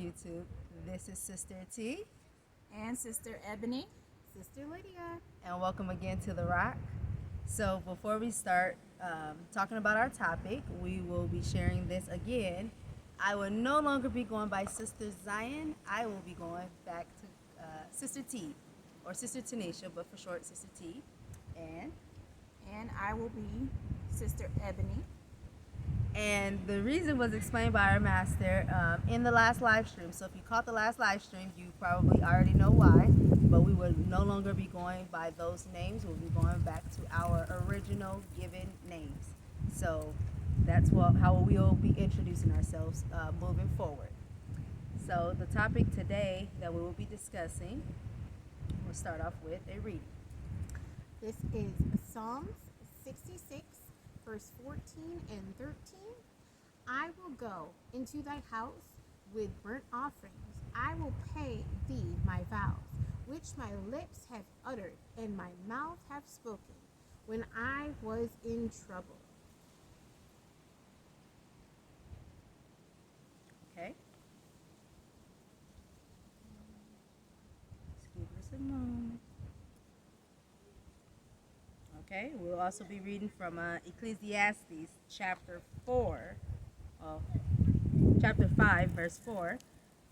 YouTube. This is Sister T, And Sister Ebony. Sister Lydia. and welcome again to The Rock. So, before we start talking about our topic, we will be sharing this again. I will no longer be going by Sister Zion. I will be going back to Sister T, or Sister Tanisha, but for short, Sister T. And And I will be Sister Ebony. the reason was explained by our master in the last live stream. So if you caught the last live stream, you probably already know why. But we will no longer be going by those names. We'll be going back to our original given names. So that's how we will be introducing ourselves moving forward. So the topic today that we will be discussing, we'll start off with a reading. This is Psalms 66, verse 14 and 13. I will go into thy house with burnt offerings. I will pay thee my vows, which my lips have uttered and my mouth have spoken when I was in trouble. Okay? Just give us a moment. Okay, we'll also be reading from Ecclesiastes chapter 4, chapter 5, verse 4.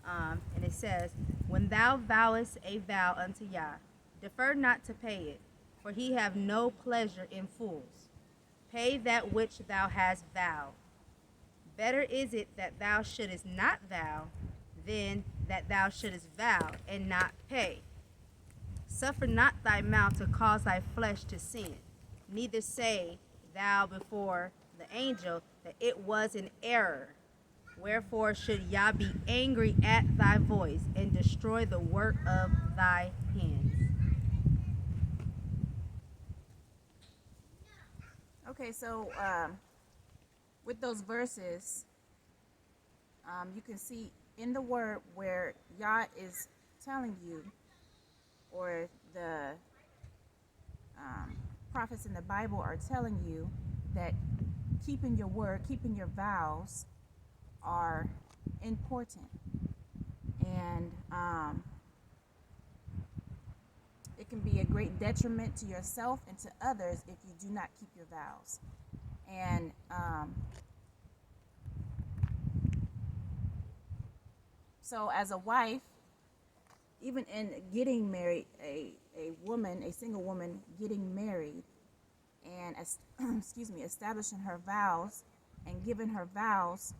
And it says, When thou vowest a vow unto Yah, defer not to pay it, for he have no pleasure in fools. Pay that which thou hast vowed. Better is it that thou shouldest not vow than that thou shouldest vow and not pay. Suffer not thy mouth to cause thy flesh to sin, neither say thou before the angel that it was an error. Wherefore should Yah be angry at thy voice and destroy the work of thy hands? Okay, so with those verses, you can see in the word where Yah is telling you, or the prophets in the Bible are telling you, that keeping your word, keeping your vows are important. And it can be a great detriment to yourself and to others if you do not keep your vows. And so as a wife, even in getting married, a woman, a single woman getting married and establishing her vows and giving her vows,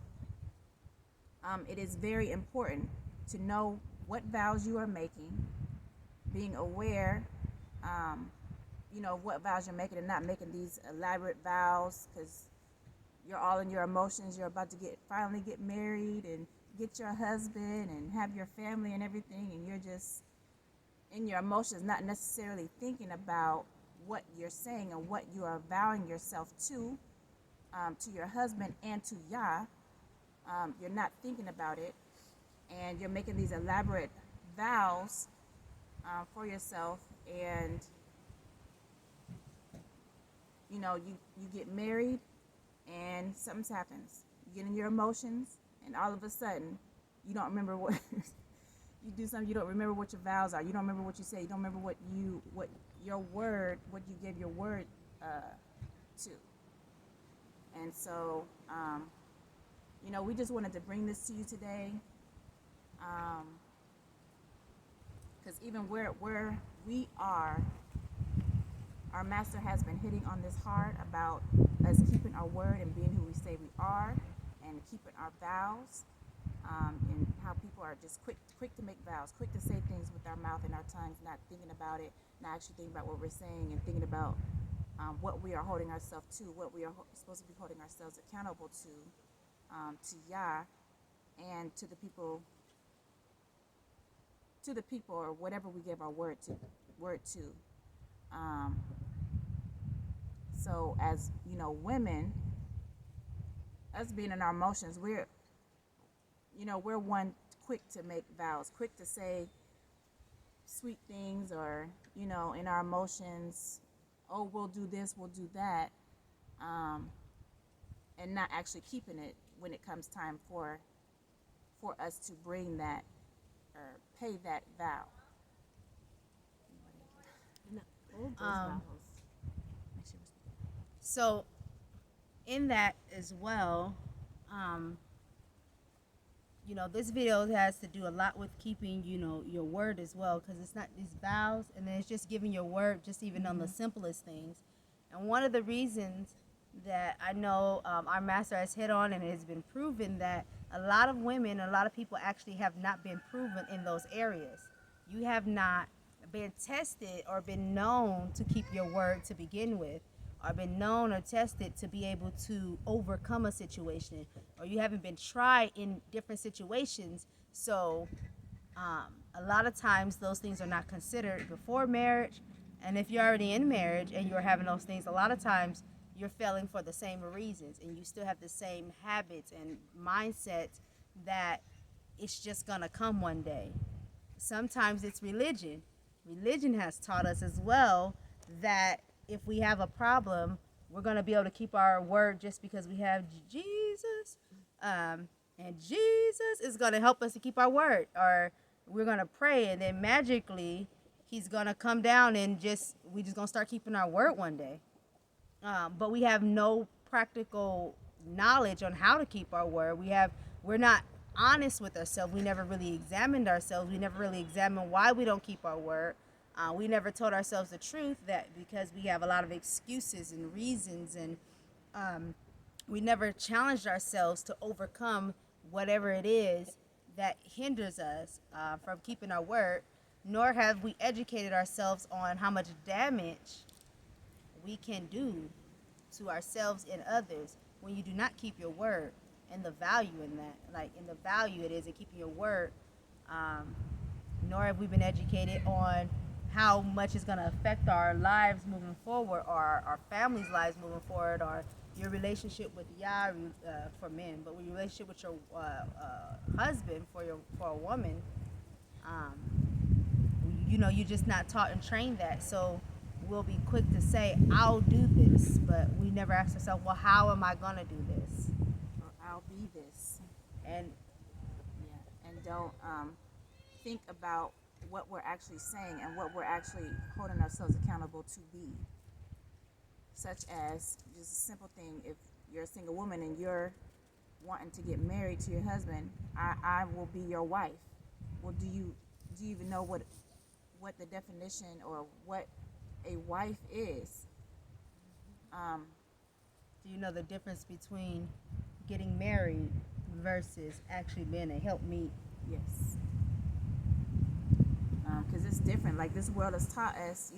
it is very important to know what vows you are making, being aware, of what vows you're making, and not making these elaborate vows because you're all in your emotions. You're about to finally get married and get your husband and have your family and everything, and you're just in your emotions, not necessarily thinking about what you're saying and what you are vowing yourself to your husband and to Yah. You're not thinking about it, and you're making these elaborate vows for yourself, and you get married and something happens. You get in your emotions, and all of a sudden you don't remember what you do something. You don't remember what your vows are. You don't remember what you say. You don't remember what you gave your word to. And so we just wanted to bring this to you today, because even where we are, our master has been hitting on this hard about us keeping our word and being who we say we are, and keeping our vows, and how people are just quick to make vows, quick to say things with our mouth and our tongues, not thinking about it, not actually thinking about what we're saying, and thinking about what we are holding ourselves to, what we are supposed to be holding ourselves accountable to Yah, and to the people, or whatever we give our word to. So as women, us being in our emotions, we're one quick to make vows, quick to say sweet things, or in our emotions, oh, we'll do this, we'll do that, and not actually keeping it when it comes time for for us to bring that or pay that vow. No, hold those Um, vows. Make sure we're speaking. So, in that as well, um, this video has to do a lot with keeping, your word as well, because it's not these vows, and then it's just giving your word, just even on the simplest things. And one of the reasons that I know our master has hit on, and it has been proven, that a lot of women, a lot of people actually have not been proven in those areas. You have not been tested or been known to keep your word to begin with, or been known or tested to be able to overcome a situation, or you haven't been tried in different situations. So a lot of times those things are not considered before marriage. And if you're already in marriage and you're having those things, a lot of times you're failing for the same reasons, and you still have the same habits and mindsets that it's just gonna come one day. Sometimes it's religion. Religion has taught us as well that if we have a problem, we're going to be able to keep our word just because we have Jesus. And Jesus is going to help us to keep our word. Or we're going to pray, and then magically he's going to come down, and we just going to start keeping our word one day. But we have no practical knowledge on how to keep our word. We're not honest with ourselves. We never really examined ourselves. We never really examined why we don't keep our word. We never told ourselves the truth, that because we have a lot of excuses and reasons, and we never challenged ourselves to overcome whatever it is that hinders us from keeping our word, nor have we educated ourselves on how much damage we can do to ourselves and others when you do not keep your word, and the value in that, like in the value it is in keeping your word. Nor have we been educated on how much it's going to affect our lives moving forward, or our families' lives moving forward, or your relationship with Yah for men, but your relationship with your husband for a woman. You're just not taught and trained that. So we'll be quick to say, I'll do this, but we never ask ourselves, well, how am I going to do this? Or I'll be this. And Yeah, and don't think about what we're actually saying and what we're actually holding ourselves accountable to be. Such as just a simple thing: if you're a single woman and you're wanting to get married to your husband, I will be your wife. Well, do you even know what the definition or what a wife is? do you know the difference between getting married versus actually being a helpmeet? Yes. Because it's different. Like, this world has taught us,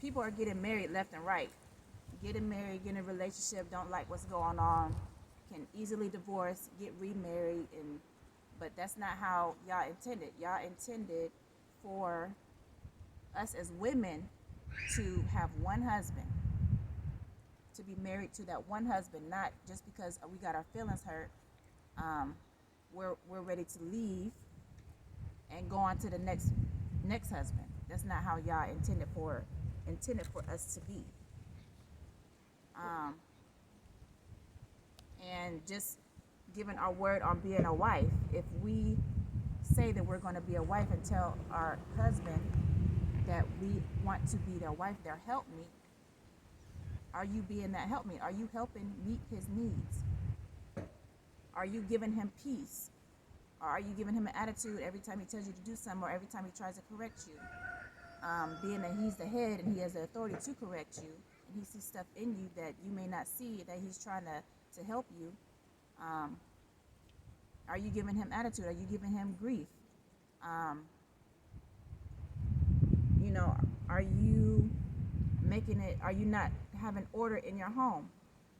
people are getting married left and right. Getting married, getting a relationship, don't like what's going on, can easily divorce, get remarried, but that's not how y'all intended. Y'all intended for us as women to have one husband, to be married to that one husband, not just because we got our feelings hurt, we're ready to leave and go on to the next husband. That's not how y'all intended for us to be. And just giving our word on being a wife. If we say that we're going to be a wife and tell our husband that we want to be their wife, their helpmeet, are you being that helpmeet? Are you helping meet his needs? Are you giving him peace? Or are you giving him an attitude every time he tells you to do something, or every time he tries to correct you? Being that he's the head and he has the authority to correct you, and he sees stuff in you that you may not see, that he's trying to help you, are you giving him attitude? Are you giving him grief? Are you are you not having order in your home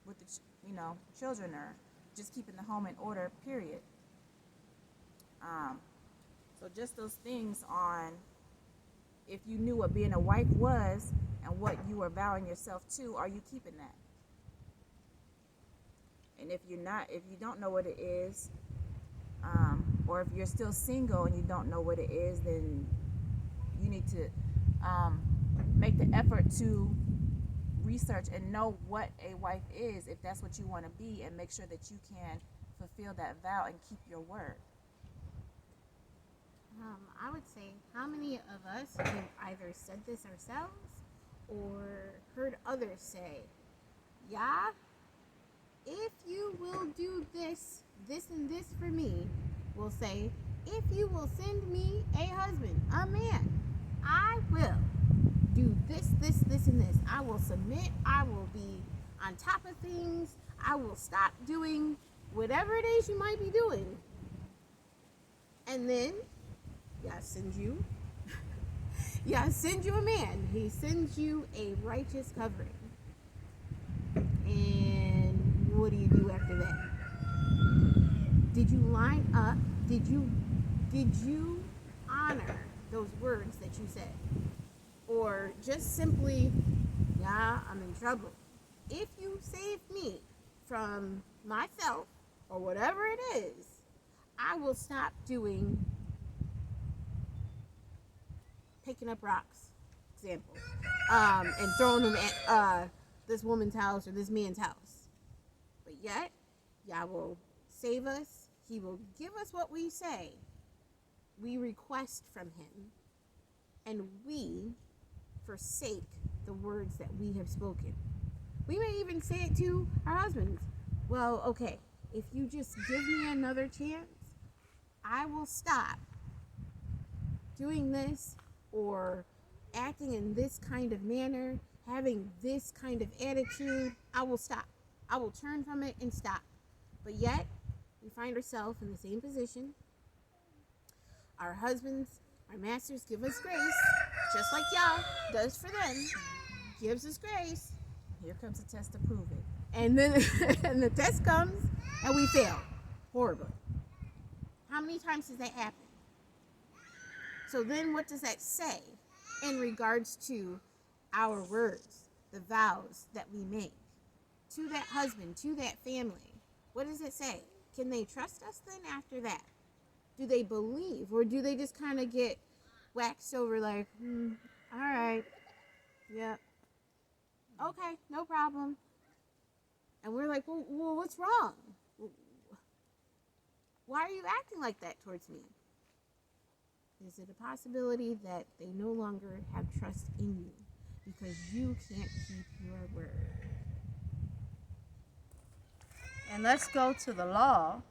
with the children, or just keeping the home in order, period? So just those things on, if you knew what being a wife was and what you were vowing yourself to, are you keeping that? And if you don't know what it is, or if you're still single and you don't know what it is, then you need to make the effort to research and know what a wife is, if that's what you want to be, and make sure that you can fulfill that vow and keep your word? I would say, how many of us have either said this ourselves or heard others say, yeah, if you will do this, this, and this for me, we'll say, if you will send me a husband, a man, I will do this, this, this, and this. I will submit. I will be on top of things. I will stop doing whatever it is you might be doing. And then, send you a man. He sends you a righteous covering. And what do you do after that? Did you line up? Did you honor those words that you said? Or just simply, I'm in trouble. If you save me from myself or whatever it is, I will stop doing picking up rocks, example, and throwing them at this woman's house or this man's house. But yet, Yah will save us. He will give us what we say. We request from him, and we forsake the words that we have spoken. We may even say it to our husbands. Well, okay, if you just give me another chance, I will stop doing this or acting in this kind of manner, having this kind of attitude. I will stop. I will turn from it and stop. But yet, we find ourselves in the same position. Our husbands, our masters give us grace, just like Yah does for them, gives us grace. Here comes a test to prove it. And then and the test comes and we fail horribly. How many times does that happen? So then what does that say in regards to our words, the vows that we make to that husband, to that family? What does it say? Can they trust us then after that? Do they believe, or do they just kind of get waxed over like, all right, yeah, okay, no problem. And we're like, well, what's wrong? Why are you acting like that towards me? Is it a possibility that they no longer have trust in you because you can't keep your word? And let's go to the law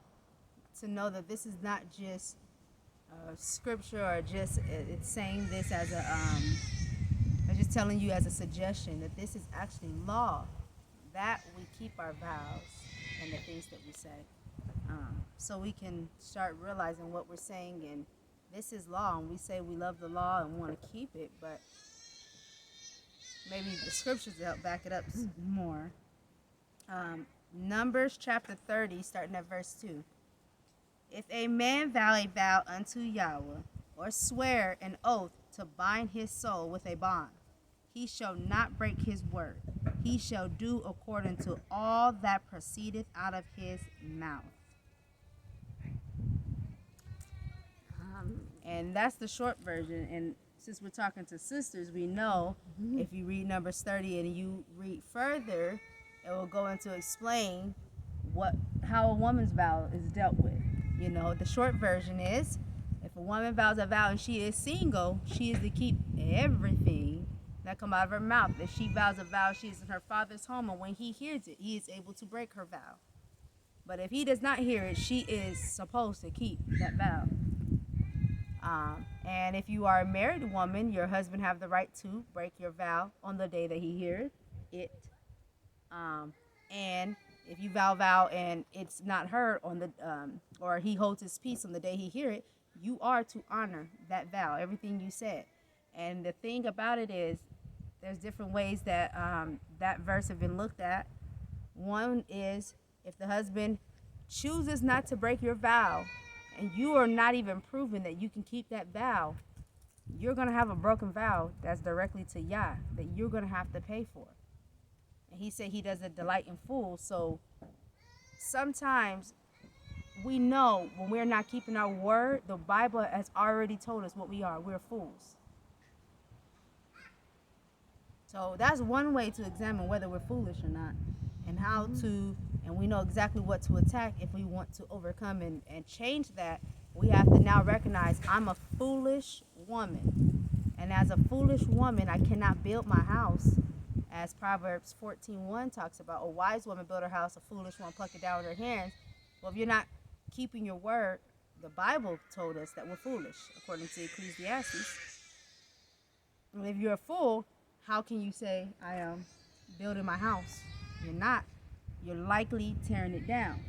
to know that this is not just scripture or just it's saying this as a I'm just telling you as a suggestion that this is actually law, that we keep our vows and the things that we say, so we can start realizing what we're saying. And this is law, and we say we love the law and want to keep it, but maybe the scriptures will help back it up more. Numbers chapter 30, starting at verse 2. If a man vow a vow unto Yahweh, or swear an oath to bind his soul with a bond, he shall not break his word. He shall do according to all that proceedeth out of his mouth. And that's the short version. And since we're talking to sisters, we know if you read Numbers 30 and you read further, it will go into explain how a woman's vow is dealt with. You know, the short version is, if a woman vows a vow and she is single, she is to keep everything that come out of her mouth. If she vows a vow, she is in her father's home, and when he hears it, he is able to break her vow. But if he does not hear it, she is supposed to keep that vow. And if you are a married woman, your husband have the right to break your vow on the day that he hears it. And if you vow and it's not heard on the or he holds his peace on the day he hear it, you are to honor that vow, everything you said. And the thing about it is, there's different ways that that verse have been looked at. One is if the husband chooses not to break your vow, and you are not even proven that you can keep that vow, you're going to have a broken vow that's directly to Yah that you're going to have to pay for. And he said he doesn't delight in fools. So sometimes we know when we're not keeping our word, the Bible has already told us what we are. We're fools. So that's one way to examine whether we're foolish or not, and how to and we know exactly what to attack if we want to overcome and change that. We have to now recognize I'm a foolish woman. And as a foolish woman, I cannot build my house. As Proverbs 14:1 talks about, a wise woman build her house, a foolish one pluck it down with her hands. Well, if you're not keeping your word, the Bible told us that we're foolish, according to Ecclesiastes. And if you're a fool, how can you say, I am building my house? You're not. You're likely tearing it down.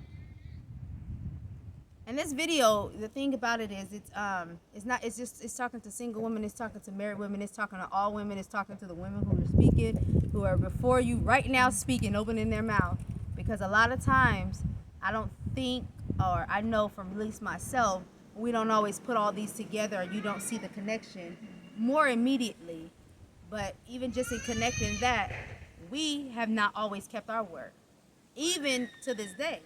And this video, the thing about it is, it's talking to single women, it's talking to married women, it's talking to all women, it's talking to the women who are speaking, who are before you right now speaking, opening their mouth. Because a lot of times, I don't think, or I know from at least myself, we don't always put all these together, or you don't see the connection more immediately. But even just in connecting that, we have not always kept our word. Even to this day.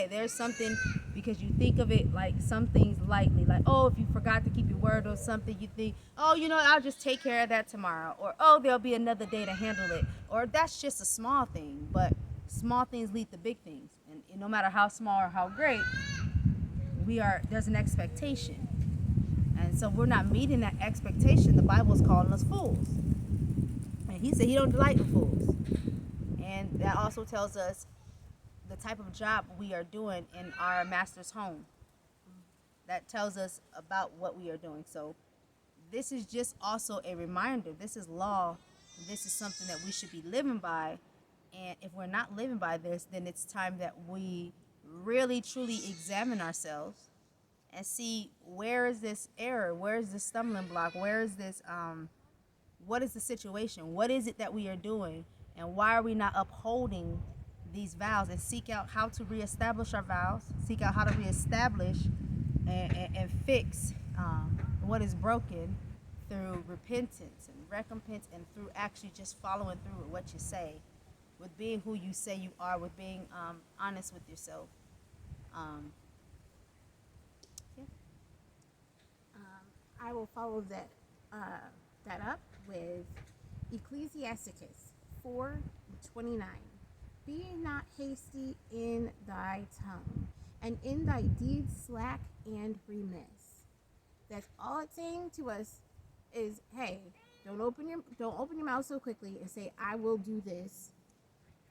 There's something, because you think of it like some things lightly, like, oh, if you forgot to keep your word or something, you think, oh, I'll just take care of that tomorrow, or oh, there'll be another day to handle it, or that's just a small thing. But small things lead to big things, and no matter how small or how great, there's an expectation, and so we're not meeting that expectation. The Bible is calling us fools, and he said he don't delight in fools, and that also tells us the type of job we are doing in our master's home. That tells us about what we are doing. So this is just also a reminder. This is law. This is something that we should be living by. And if we're not living by this, then it's time that we really, truly examine ourselves and see, where is this error? Where is this stumbling block? Where is this, what is the situation? What is it that we are doing? And why are we not upholding these vows? And seek out how to reestablish our vows, seek out how to reestablish and fix what is broken through repentance and recompense, and through actually just following through with what you say, with being who you say you are, with being honest with yourself. Yeah. I will follow that up with Ecclesiasticus 4:29. Be not hasty in thy tongue, and in thy deeds slack and remiss. That's all it's saying to us is, hey, don't open your mouth so quickly and say, I will do this,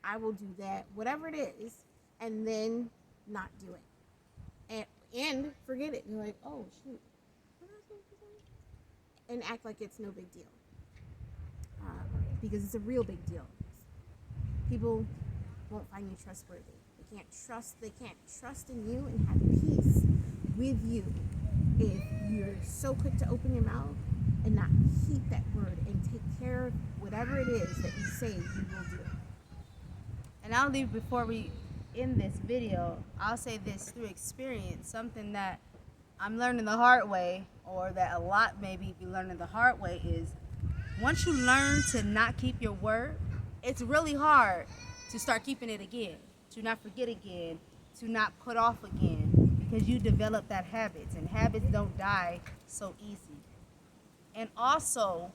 I will do that, whatever it is, and then not do it. And forget it. You're like, oh shoot, and act like it's no big deal. Because it's a real big deal. People won't find you trustworthy. They can't trust in you and have peace with you if you're so quick to open your mouth and not keep that word and take care of whatever it is that you say you will do. And I'll leave, before we end this video, I'll say this through experience, something that I'm learning the hard way, or that a lot maybe be learning the hard way, is once you learn to not keep your word, it's really hard to start keeping it again, to not forget again, to not put off again, because you develop that habits, and habits don't die so easy. And also,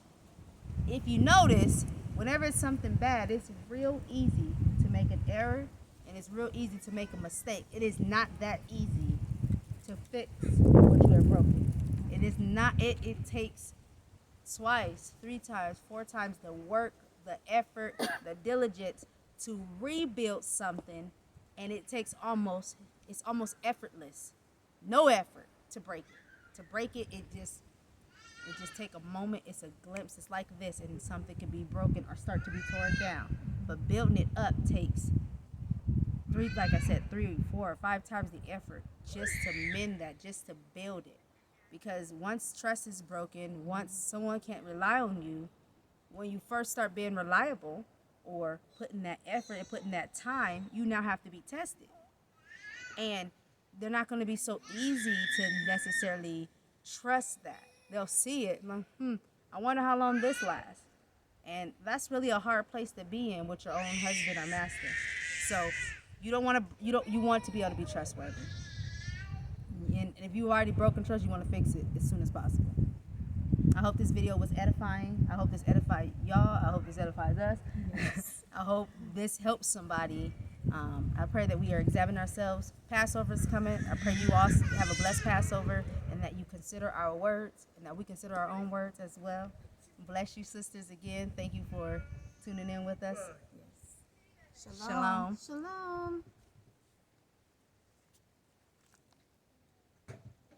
if you notice, whenever it's something bad, it's real easy to make an error, and it's real easy to make a mistake. It is not that easy to fix what you have broken. It is not. It takes twice, 3 times, 4 times the work, the effort, the diligence to rebuild something, and it's almost effortless. No effort to break it. To break it, it just take a moment. It's a glimpse. It's like this, and something can be broken or start to be torn down. But building it up takes 3, 4 or 5 times the effort just to mend that, just to build it. Because once trust is broken, once someone can't rely on you, when you first start being reliable or putting that effort and putting that time, you now have to be tested. And they're not going to be so easy to necessarily trust that. They'll see it, like, I wonder how long this lasts. And that's really a hard place to be in with your own husband or master. So you want to be able to be trustworthy. And if you already broken trust, you want to fix it as soon as possible. I hope this video was edifying. I hope this edified y'all. I hope this edifies us. Yes. I hope this helps somebody I pray that we are examining ourselves. Passover's coming. I pray you all have a blessed Passover and that you consider our words and that we consider our own words as well. Bless you, sisters, again. Thank you for tuning in with us. Yes. Shalom. Shalom.